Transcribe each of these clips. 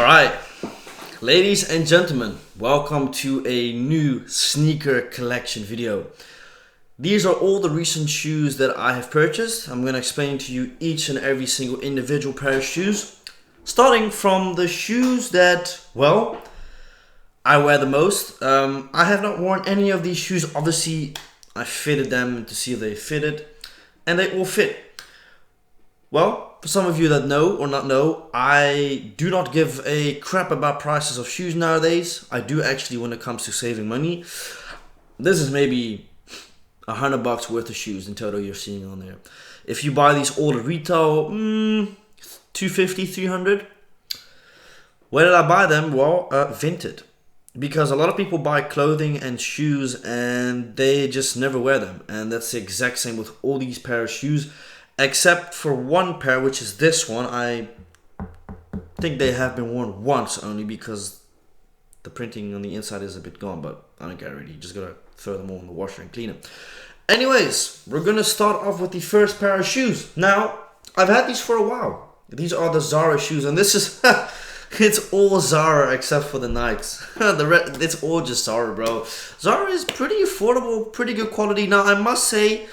Alright, ladies and gentlemen, welcome to a new sneaker collection video. These are all the recent shoes that I have purchased. I'm going to explain to you each and every single individual pair of shoes. Starting from the shoes that, well, I wear the most. I have not worn any of these shoes. Obviously, I fitted them to see if they fitted, and they all fit. Well, for some of you that know or not know, I do not give a crap about prices of shoes nowadays. I do actually when it comes to saving money. This is maybe $100 worth of shoes in total you're seeing on there. If you buy these all at retail, $250, $300. Where did I buy them? Well, Vinted. Because a lot of people buy clothing and shoes and they just never wear them. And that's the exact same with all these pair of shoes. Except for one pair, which is this one. I think they have been worn once only because the printing on the inside is a bit gone, but I don't care really. You just gotta throw them all in the washer and clean them. Anyways, we're gonna start off with the first pair of shoes. Now, I've had these for a while. These are the Zara shoes, and this is it's all Zara except for the Nikes. It's all just Zara, bro. Zara is pretty affordable, pretty good quality. Now, I must say,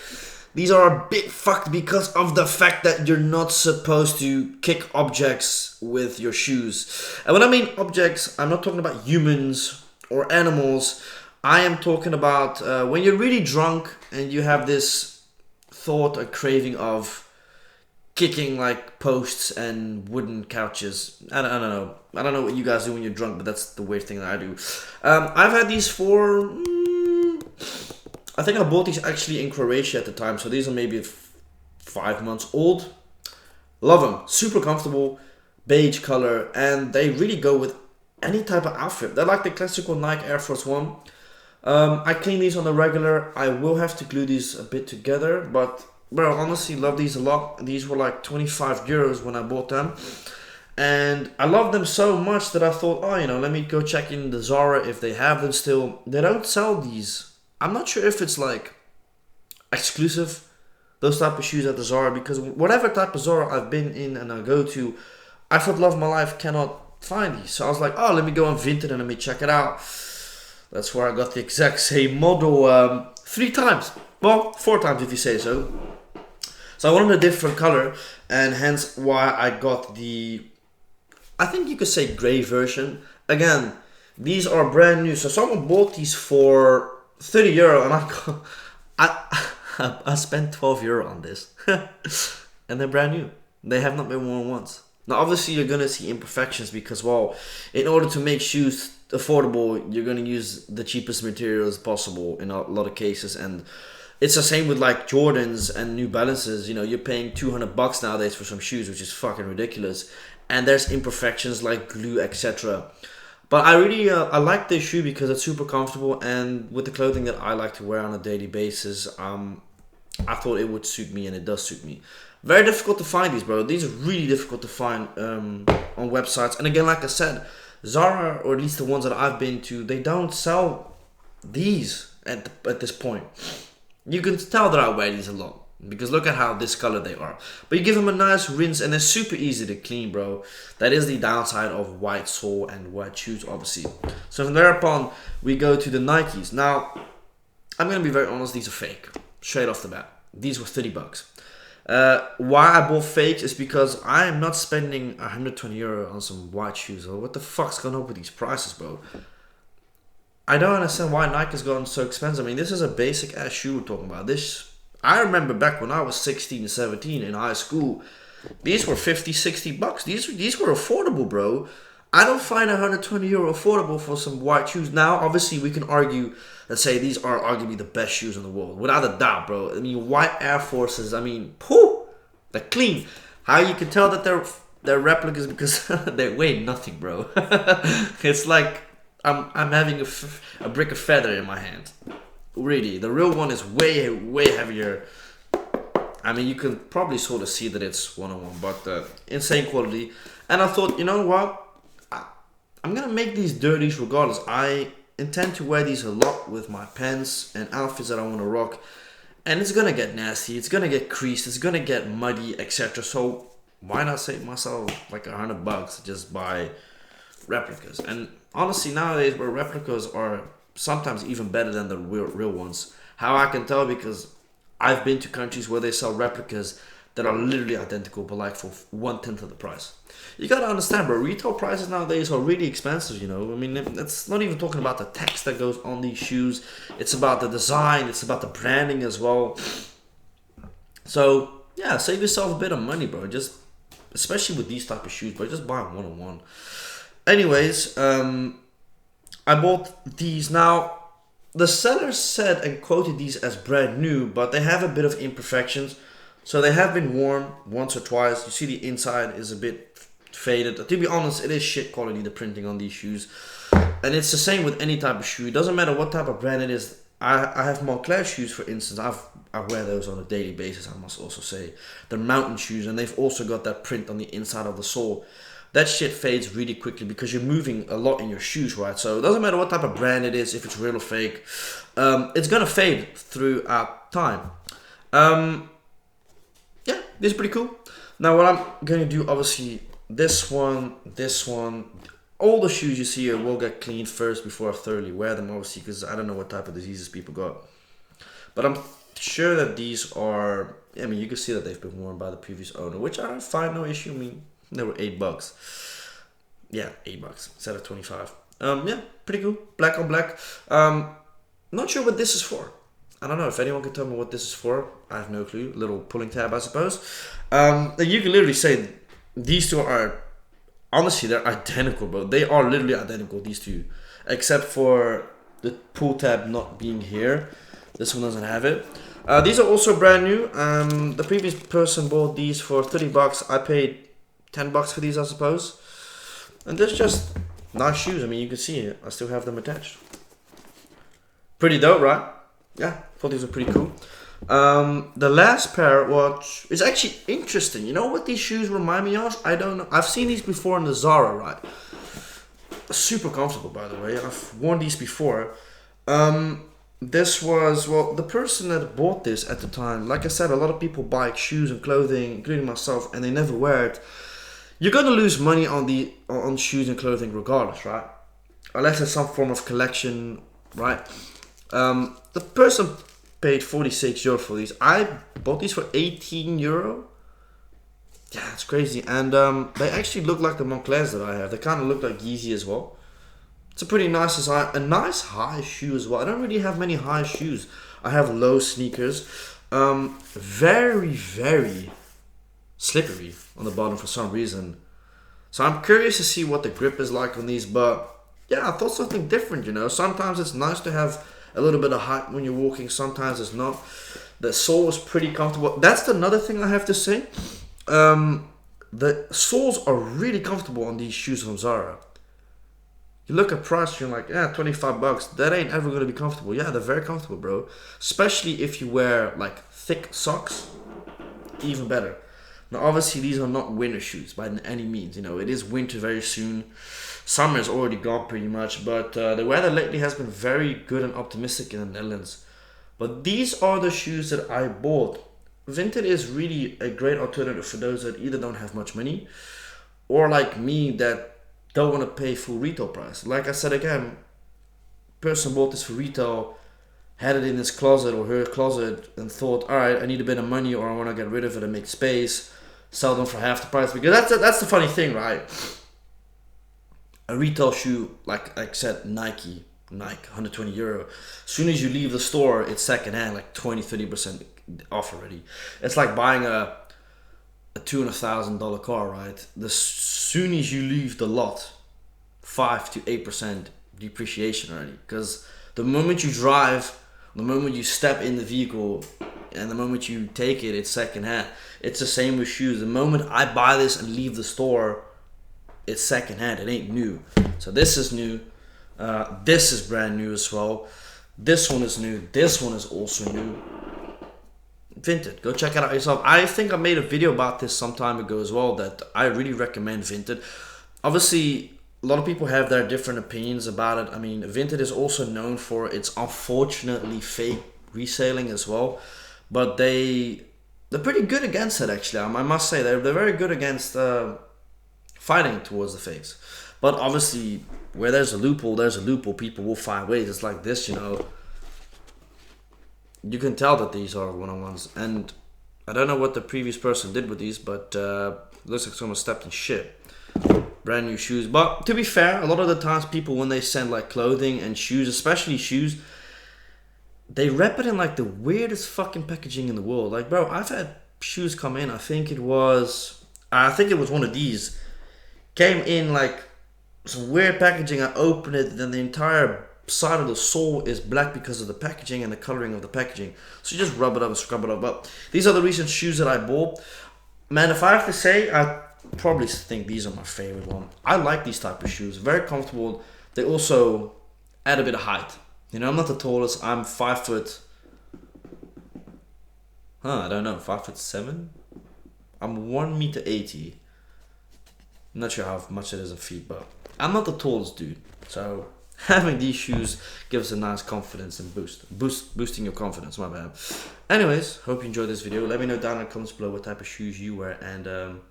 these are a bit fucked because of the fact that you're not supposed to kick objects with your shoes. And when I mean objects, I'm not talking about humans or animals. I am talking about when you're really drunk and you have this thought or craving of kicking like posts and wooden couches. I don't know. I don't know what you guys do when you're drunk, but that's the weird thing that I do. I've had these for... I think I bought these actually in Croatia at the time, so these are maybe 5 months old. Love them, super comfortable, beige color, and they really go with any type of outfit. They're like the classical Nike Air Force One. I clean these on the regular. I will have to glue these a bit together, but bro, honestly love these a lot. These were like 25 euros when I bought them. And I love them so much that I thought, oh, let me go check in the Zara if they have them still. They don't sell these. I'm not sure if it's like exclusive, those type of shoes at the Zara, because whatever type of Zara I've been in and I go to, I for the love of my life cannot find these. So I was like, oh, let me go on Vinted and let me check it out. That's where I got the exact same model 3 times. Well, 4 times if you say so. So I wanted a different color, and hence why I got the, I think you could say gray version. Again, these are brand new. So someone bought these for 30 euro and I spent 12 euro on this. And they're brand new. They have not been worn once. Now obviously you're going to see imperfections because, well, in order to make shoes affordable, you're going to use the cheapest materials possible in a lot of cases. And it's the same with like Jordans and New Balances. You're paying $200 nowadays for some shoes, which is fucking ridiculous. And there's imperfections like glue, etc. But I really, I like this shoe because it's super comfortable, and with the clothing that I like to wear on a daily basis, I thought it would suit me, and it does suit me. Very difficult to find these, bro. These are really difficult to find on websites. And again, like I said, Zara, or at least the ones that I've been to, they don't sell these at this point. You can tell that I wear these a lot, because look at how discolored they are. But you give them a nice rinse and they're super easy to clean, bro. That is the downside of white sole and white shoes, obviously. So from thereupon, we go to the Nikes. Now, I'm going to be very honest, these are fake. Straight off the bat. These were $30. Why I bought fake is because I am not spending 120 euro on some white shoes. Or what the fuck's going on with these prices, bro? I don't understand why Nike has gotten so expensive. I mean, this is a basic ass shoe we're talking about. I remember back when I was 16 and 17 in high school, these were 50, 60 bucks. These were affordable, bro. I don't find 120 euro affordable for some white shoes. Now, obviously, we can argue and say these are arguably the best shoes in the world. Without a doubt, bro. I mean, white Air Forces, I mean, they're clean. How you can tell that they're replicas because they weigh nothing, bro. It's like I'm having a brick of feather in my hand. Really, the real one is way, way heavier. I mean, you can probably sort of see that it's one-on-one, but insane quality. And I thought, you know what? I'm going to make these dirties regardless. I intend to wear these a lot with my pants and outfits that I want to rock. And it's going to get nasty. It's going to get creased. It's going to get muddy, etc. So why not save myself like $100 just by replicas. And honestly, nowadays, where replicas are sometimes even better than the real ones. How I can tell, because I've been to countries where they sell replicas that are literally identical, but like for 1/10 of the price. You gotta understand, bro. Retail prices nowadays are really expensive. You know, I mean, it's not even talking about the text that goes on these shoes. It's about the design. It's about the branding as well. So yeah, save yourself a bit of money, bro. Just especially with these type of shoes, bro. Just buy them one-on-one. Anyways, I bought these. Now, the seller said and quoted these as brand new, but they have a bit of imperfections. So they have been worn once or twice. You see the inside is a bit faded. To be honest, it is shit quality, the printing on these shoes. And it's the same with any type of shoe. It doesn't matter what type of brand it is. I have Moncler shoes, for instance. I wear those on a daily basis, I must also say. They're mountain shoes, and they've also got that print on the inside of the sole. That shit fades really quickly because you're moving a lot in your shoes, right? So it doesn't matter what type of brand it is, if it's real or fake. It's gonna fade throughout time. Yeah, this is pretty cool. Now what I'm gonna do, obviously, this one, all the shoes you see here will get cleaned first before I thoroughly wear them, obviously, because I don't know what type of diseases people got. But I'm sure that these are, I mean, you can see that they've been worn by the previous owner, which I find no issue. I mean, they were $8. Yeah, $8 instead of 25. Yeah, pretty cool. Black on black. Not sure what this is for. I don't know if anyone can tell me what this is for. I have no clue. Little pulling tab, I suppose. You can literally say these two are, honestly, they're identical, bro. They are literally identical, these two, except for the pull tab not being here. This one doesn't have it. These are also brand new. The previous person bought these for $30. I paid $10 for these, I suppose. And they're just nice shoes. I mean, you can see it. I still have them attached. Pretty dope, right? Yeah, thought these were pretty cool. The last pair, which is actually interesting. You know what these shoes remind me of? I don't know. I've seen these before in the Zara, right? Super comfortable, by the way. I've worn these before. This was, well, the person that bought this at the time. Like I said, a lot of people buy shoes and clothing, including myself, and they never wear it. You're gonna lose money on shoes and clothing regardless, right? Unless it's some form of collection, right? The person paid €46 for these. I bought these for €18. Yeah, it's crazy. And they actually look like the Monclers that I have. They kind of look like Yeezy as well. It's a pretty nice design. A nice high shoe as well. I don't really have many high shoes. I have low sneakers. Very, very slippery on the bottom for some reason. So I'm curious to see what the grip is like on these. But yeah, I thought something different, you know. Sometimes it's nice to have a little bit of height when you're walking. Sometimes it's not. The sole is pretty comfortable. That's another thing I have to say. The soles are really comfortable on these shoes from Zara. You look at price, you're like, yeah, $25. That ain't ever gonna be comfortable. Yeah, they're very comfortable, bro. Especially if you wear like thick socks, even better. Now, obviously, these are not winter shoes by any means. You know, it is winter very soon. Summer is already gone pretty much, but the weather lately has been very good and optimistic in the Netherlands. But these are the shoes that I bought. Vinted is really a great alternative for those that either don't have much money or like me that don't want to pay full retail price. Like I said again, person bought this for retail, had it in his closet or her closet and thought, all right, I need a bit of money or I want to get rid of it and make space, sell them for half the price. Because that's the funny thing, right? A retail shoe, like I said, Nike, €120. As soon as you leave the store, it's secondhand, like 20-30% off already. It's like buying a $200,000 car, right? As soon as you leave the lot, 5 to 8% depreciation already. Because the moment you drive, the moment you step in the vehicle, and the moment you take it, it's secondhand. It's the same with shoes. The moment I buy this and leave the store, it's secondhand. It ain't new. So this is new. This is brand new as well. This one is new. This one is also new. Vinted. Go check it out yourself. I think I made a video about this some time ago as well, that I really recommend Vinted. Obviously, a lot of people have their different opinions about it. I mean, Vinted is also known for its unfortunately fake reselling as well. But they're pretty good against it, actually. I must say, they're very good against fighting towards the fakes. But obviously, where there's a loophole, there's a loophole. People will find ways. It's like this, you know. You can tell that these are one-on-ones. And I don't know what the previous person did with these, but looks like someone stepped in shit. Brand new shoes. But to be fair, a lot of the times people, when they send like clothing and shoes, especially shoes, they wrap it in like the weirdest fucking packaging in the world. Like, bro, I've had shoes come in. I think it was one of these. Came in like some weird packaging. I opened it, then the entire side of the sole is black because of the packaging and the coloring of the packaging. So you just rub it up and scrub it up. But these are the recent shoes that I bought. Man, if I have to say, I probably think these are my favorite one. I like these type of shoes. Very comfortable. They also add a bit of height. You know, I'm not the tallest. I'm 5 foot. I don't know. 5'7". I'm 1 meter 80. I'm not sure how much it is in feet, but I'm not the tallest dude. So having these shoes gives a nice confidence and boosting your confidence. My bad. Anyways, hope you enjoyed this video. Let me know down in the comments below what type of shoes you wear, and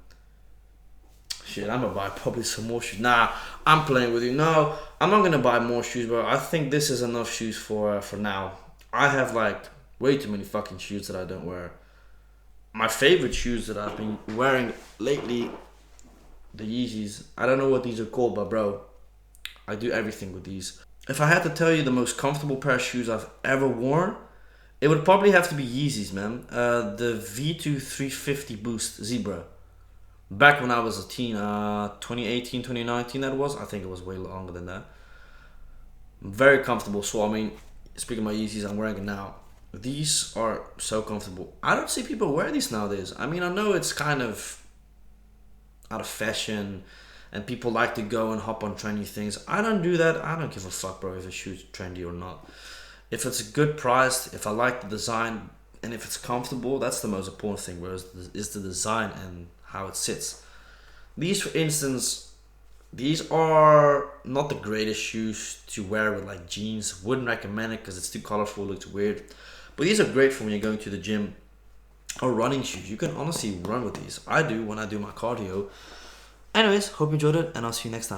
shit, I'm gonna buy probably some more shoes. Nah, I'm playing with you. No, I'm not gonna buy more shoes, bro. I think this is enough shoes for now. I have like way too many fucking shoes that I don't wear. My favorite shoes that I've been wearing lately, the Yeezys. I don't know what these are called, but bro, I do everything with these. If I had to tell you the most comfortable pair of shoes I've ever worn, it would probably have to be Yeezys, man. The V2 350 Boost Zebra. Back when I was a teen, 2018, 2019 that was. I think it was way longer than that. Very comfortable. So, I mean, speaking of my Yeezys, I'm wearing it now. These are so comfortable. I don't see people wear these nowadays. I mean, I know it's kind of out of fashion and people like to go and hop on trendy things. I don't do that. I don't give a fuck, bro, if a shoe's trendy or not. If it's a good price, if I like the design, and if it's comfortable, that's the most important thing, whereas is the design and how it sits. These, for instance, these are not the greatest shoes to wear with like jeans. Wouldn't recommend it because it's too colorful, looks weird. But these are great for when you're going to the gym or running shoes. You can honestly run with these. I do when I do my cardio. Anyways, hope you enjoyed it, and I'll see you next time.